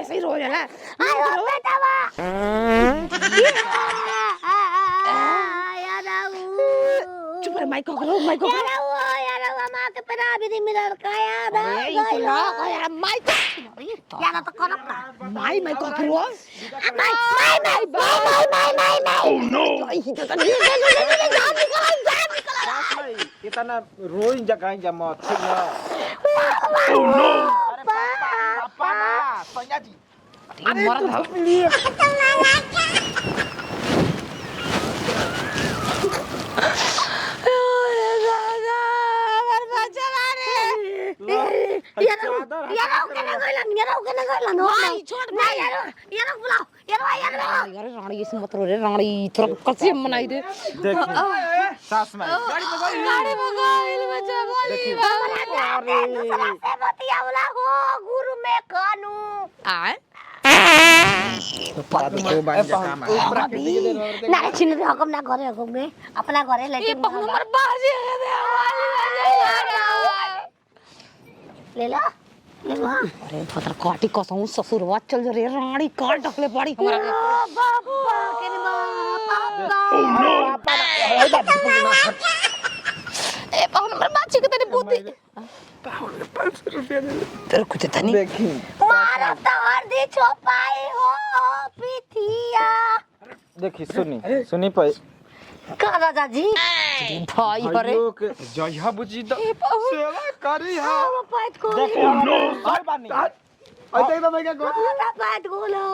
ऐसे ही रो जाला आयो बेटावा चुप रे माइक करो यार मां के पना भी मिलल का यार अरे तो लग यार माइक यार तो करब माई माइक करो माई ओह नो इतना रोई जगह जमा ठीक ना ओह नो अरे पापा ना सैया जी अरे मर यार रानी इस मत रो रे रानी थोड़ा कैसे मनाई रे देखिए सास माई गाड़ी में गाइल बच्चा बोली गुरु में कानू आए ना छिन हकम ना घरे हकम में अपना घरे ये लेकिन नंबर बाजी है दे ले लो अरे फतर काटी कसम ससुर वा चल रे रानी काट ढकले पड़ी हमरा के बाबा के ए पाहुन नंबर बाजी के तेरी बूती तेरे कुछ तनी देखी मारो तोर दी छोपाई हो पिथिया देखी सुनी पे का राजा जी भाई हरे जय बुझी तो ए पाहुन सेवा करी हा पैट को देखी और बानी ऐसे तो मैं क्या कहूं पैट को लो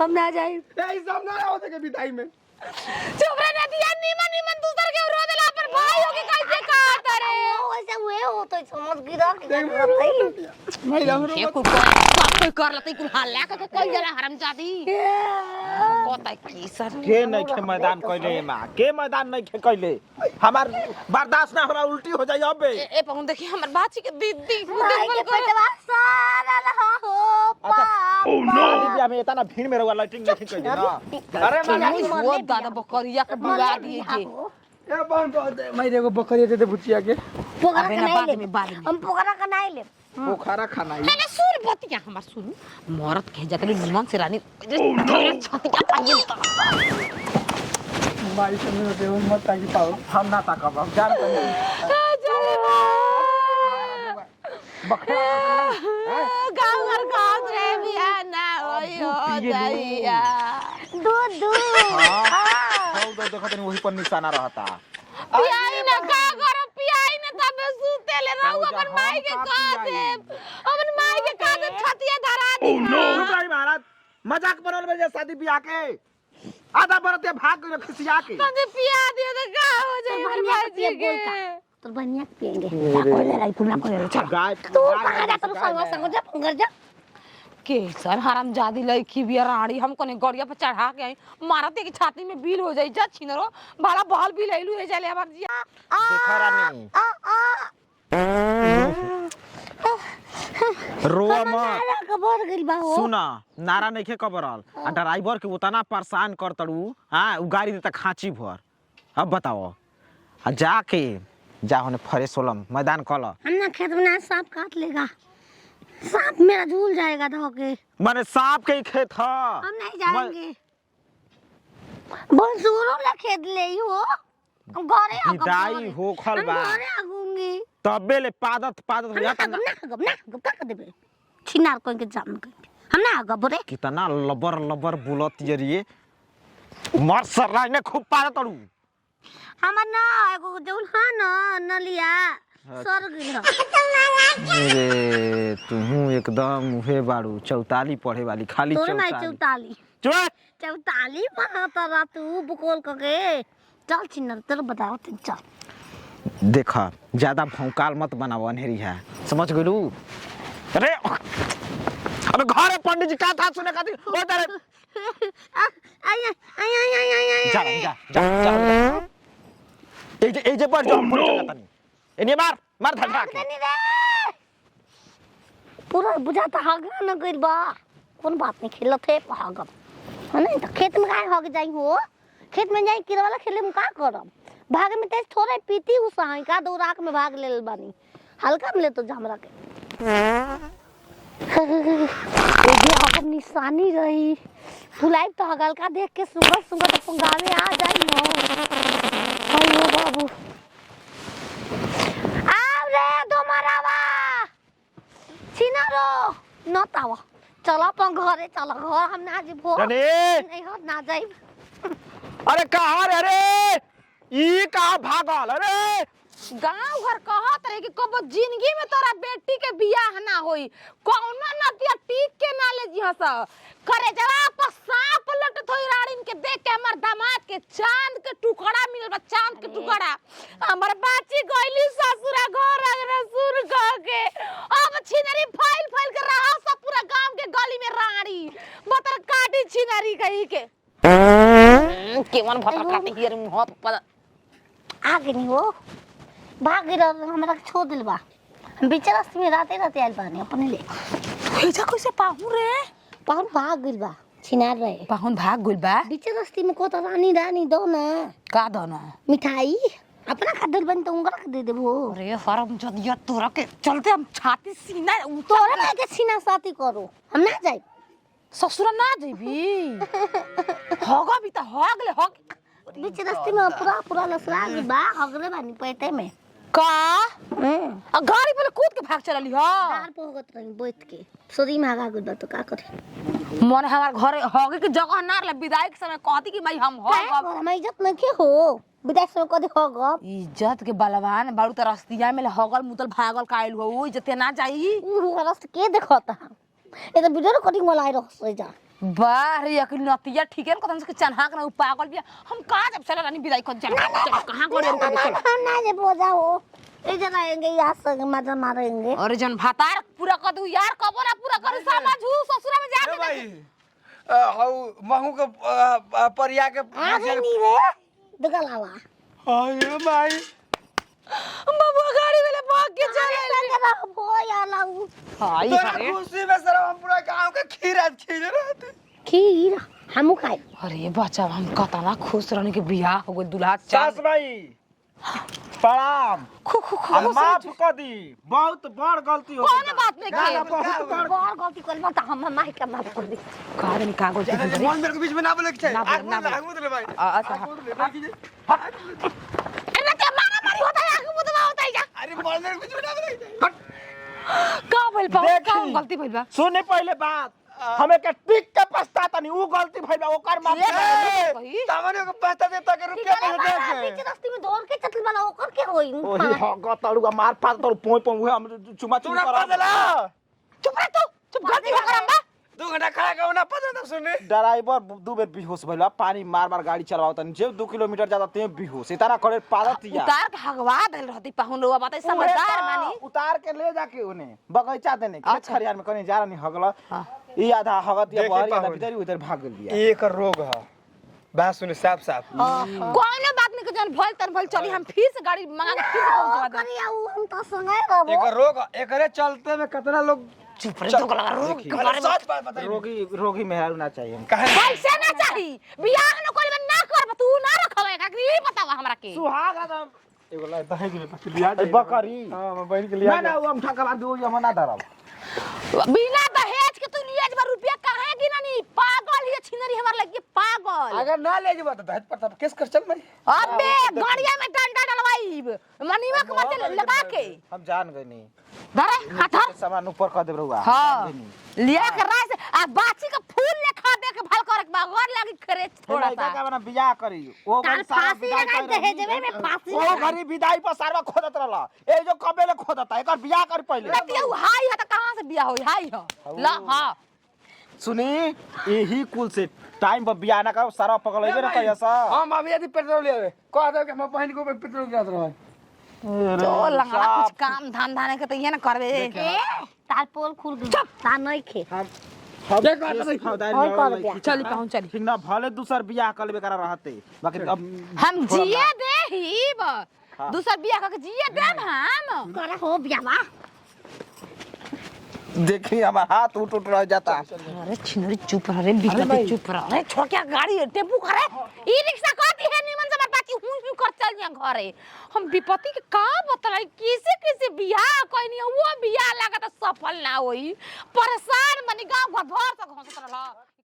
हम ना जाए ए सब ना होते के बिताई में चुप रे नदिया नीमन दूसर के रो देला पर भाई हो के कैसे का करे वैसे हुए हो तो समझ गिरा कि मैं रहरो ये कुल कोई कर लते कुल हाल ला के कोई जरा हरामजादी कोता की सर के नहीं खे मैदान कइले मां के मैदान नहीं खे कइले हमार बर्दाश्त ना हमरा उल्टी हो जाई अबे ए पाहुन देखी हमर बाची के दीदी भाई के पेटवा सारा रहा हो ओह नो दीदी हमें इतना भीड़ में रहुआ लाइटिंग नहीं कइले ना अरे ना वो दादा बकरिया के बिगा दिए के ए बहन तो मैं देखो बकरी दे बुचिया के पोखरा अबे का ना नहीं बाद ले में बाद में हम पोखरा का नहीं ले पोखरा खाना ही मैंने सुन बतिया हमार सुन मरद कह जाते निमन से रानी छतिया पाइए माई से नहीं होते वो मत ताकि पाओ हम ना ताकब हम जान गाँव घर गाँव रे बिया ना होई हो जाइया दूध हां दो देखो तनी वही पर निशाना रहता पियाई ना का कर पियाई ना तबे सुते ले रहू अपन माई के कह दे अपन माई के कह दे छतिया धरा दी ओह नो भाई महाराज मजाक बनल बजे शादी ब्याह के आधा बरते भाग गयो खिसिया के तंजे पिया दियो तो का हो जाई अपन भाई जी के तो बनिया पिएंगे कोई लड़ाई पुना कोई चल गाय तू कहां जा तू संग जा पंगर जा के सर हरामजादी लड़की बिया रानी हमको ने गड़िया पे चढ़ा के आई मारते की छाती में बील हो जाई जा छिनरो बड़ा बहल भी लइलू हे जाले हमर जिया देखो रानी रोवा मत खबर गइल बा हो सुना नारा नहीं खे कबरल आ ड्राइवर के उतना परेशान कर तड़ू हां उ गाड़ी देता खांची भर अब बताओ आ जाके जा होने फ्रेश होलम मैदान कल हम ना खेत में ना सांप काट लेगा सांप मेरा झूल जाएगा धोके माने सांप के ही खेत ह हम नहीं जाएंगे बंसूरों ला खेत ले ही हो हम घरे आ विदाई होखल बा घरे आगूंगी तबे ले पादत हो ना जाता गब का देबे छिनार कोई के जाम के हम ना गबरे कितना लबर लबर बुलत जरिए मर सराय ने खूब पादत तड़ू हमर ना एगो जौन हा ना नलिया सर गिल मेरे तुहू एकदम मुहे बाड़ू चौताली पढ़े वाली खाली तोर माई चौताली चौताली चुप चौताली पढ़ता तू बुकोल के चल छिनर तेरे बताओ तू चल देखा ज्यादा भौकाल मत बनाओ अनहेरी है समझ गेलू अरे अबे घर है पंडित जी का था सुने खातिर ओ तेरे आई जा जा ए जे पर जाओ फोन चला तनी एने मार धड़का के पूरा बुझाता हागना न गइल बा कौन बात नहीं खेलत है हागम है नहीं तो खेत में काहे हाग जाई हो खेत में जाई किरा वाला खेले में का करब भागे में तेज थोड़े पीती उसाई का दौड़ाक में भाग लेल बानी हल्का में ले तो हमरा के ये हकम निशानी रही फुलाई तो हगलका देख के सुगर सुगर तो गावे आ जाई न अयो बाबू आओ रे दोमरावा छिनारो न तावा चल अपन घरे चल घर हम ना जेबो रानी नहीं हो ना जाई अरे कहाँ रे अरे ई कहाँ भागल अरे गांव घर कहत रहे कि कबो जिंदगी में तोरा बेटी के बियाह ना होई कौनो नतिया टीक के ना ले जिहस करे जवाब पर सांप लटत होई रानीन के देख के हमर दामाद के चांद के टुकड़ा मिलल बा चांद के टुकड़ा हमर बाची गइली ससुरा घर अगरे सुर कह के अब छिनरी फाइल फाइल के रहा सब पूरा गांव के गली में रानी बतर काटी छिनरी कही के केवन भतर काटी हियर मुंह पर आगे नहीं हो भाग गिरा हमरा के छोड़ दिल बा हम बीच रास्ते में राते राते आइल बानी अपने ले कैसा कैसे पाहु रे पाहुन भाग गिल बा छिनार रहे पाहुन भाग गइल बा बीच रास्ते में को तो रानी रानी दो ना का दना मिठाई अपना खादल बन तो उंगरा के दे देबो अरे हरम जदिया तोरा के चलते हम छाती सीना तोरा लेके सीना साथी करो हम ना जाई ससुरा ना जइबी होगा भी त होगले होग बीच रास्ते में पूरा पूरा लसरा गइल बा अगले बानी पैते में का गाड़ी पे कूद के भाग चलली हो कार पोगत रही बैठ के सोरी में आगा गइल बा तो का करे मन हमार घरे होगे के जगह ना ले विदाई के समय कहती कि भाई हम होगब हम इज्जत नहीं के हो विदाई से कदे होगब इज्जत के बलवान बाड़ू त रस्तिया में होगल मुतल भागल काइल हो उ इज्जत ना जाई उ रास्ते के देखता ए तो वीडियो रिकॉर्डिंग वाला आई रह जा बाह रे अकल नतिया ठीके न कतन से चन्हा के उ पागल बिया हम का जब चल रानी विदाई कर चल कहां गोड़े रुका चल ना जे बोझा हो ए जना आएंगे यहाँ से मजा मारेंगे अरे जन भातार पूरा कर दू यार कबो ना पूरा कर समझू ससुरा में जाके भाई हाउ महू के परिया के आगे नहीं रे दुगलावा अरे भाई बाबू गाड़ी वाले भाग के चले लगे हो या लाऊ हाय तोरा अरे खुशी में सर हम पूरा गांव के खीरा खींच रहे थे खीर हमू खाई अरे बच्चा हम कतना खुश रहनी के बियाह हो गइल दुल्हा चाल सास भाई प्रणाम खु खु खु हम माफ कर दी बहुत बड़ गलती हो कौन बात नहीं ना, ना, के बहुत बड़ बड़ गलती कर बता हम माई का माफ कर दी का देनी कागज दे मन मेरे के बीच में ना बोले के चाहिए ना बोले, ना बोले। आगू दे भाई अच्छा अरे ते मारा मारी होता है आगू मुदवा होता है जा अरे मन मेरे के बीच में ना बोले के चाहिए का भइल बा देखी। का गलती भइल बा सुने पहले बात हमें के टिक के पछताता नहीं वो गलती भइल बा ओकर माफ ये कर कही तामने को पता देता के रुपया पैसे दे बीच रास्ते में दौड़ के चतल वाला ओकर के होई ओही हग तड़ुआ मार पात तड़ पोई पोई हम चुमा तूने चुमा पता चुप रह तू चुप गलती ना करम बा 2 घंटा खड़ा का ना पता ना सुने ड्राइवर दू बेर बेहोश भइल बा पानी मार मार गाड़ी चलावत तनी जे 2 किलोमीटर ज्यादा ते बेहोश इतना करे पालत या उतार के हगवा देल रहती पाहुन लोग बात समझदार मानी उतार के ले जाके ओने बगीचा देने के अच्छा। खरियान में कने जा रही हगला हाँ। ई आधा हगत या देखी बहरी आधा पाहुन। भीतर उधर भाग गेल बिया एक रोग है बात सुने साफ साफ कोई बात नहीं के जन भइल तन भइल चली हम फिर से गाड़ी मंगा के फिर से पहुंचवा दे करिया उ हम तो संगे रहबो एक रोग एकरे चलते में कितना लोग चुप रह तू लगा रोक देखी। अरे सच बात बताइए रोगी मेहरारू ना चाहिए कहे पैसे ना चाही बियाह न कोई ना कर तू ना रखवे का ई बतावा हमरा के सुहाग आदम एगो ला दहे के पास लिया ए बकरी हां मैं बहन के ना लिया ना वो हम ठकला दो ये मना डरब बिना दहेज के तू लिएज बा रुपया काहे कि नहीं पागल ये छिनरी हमर लगी पागल अगर ना ले जेबा तो दहेज पर केस कर चल भाई अबे गाड़िया में डंडा डलवाईब मनीवा के मत लगा के हम जान गए नहीं धरे हाथ सामान ऊपर कर दे रहुआ हां लिया के रास आ बाची का फूल लेखा दे के भल कर के बागर लागी खरे थोड़ा सा का बना बियाह करी ओ काल फांसी लगा दे जेबे में फांसी ओ घरी विदाई पर सारवा खोदत रहला ए जो कबेले खोदत है एकर बियाह कर पहले रतिया हाई है त कहां से बियाह होई हाई हो ला हां सुनी यही कुल से टाइम पर बियाह ना करो सारा पकड़ेबे ना कहिया सा हम अभी यदि पेट्रोल ले कह दो कि हम बहन को पेट्रोल गिरा रहा तो लंगड़ा कुछ काम धंधा नहीं के त ये ना करबे तार पोल खुल गई ता नहीं खे हम देख बात नहीं। और कर दिया। चली पहुंच चली ठीक ना भले दूसर बियाह कर लेबे करा रहते बाकी अब हम जिए दे ही दूसरा बियाह करके जिए देम हम करा हो बियावा देखी हमार हाथ उठ रह जाता अरे छिनरी चुप रह रे बिकते चुप रह रे छोड़ के गाड़ी टेम्पू करे ई रिक्शा कहती है निमन से बात की हुई कर चल जा घरे हम विपत्ति के का बतलाई किसे किसे बियाह कोई नहीं वो बियाह लगा तो सफल ना होई परेशान बनी गांव घर भर से घसत रहल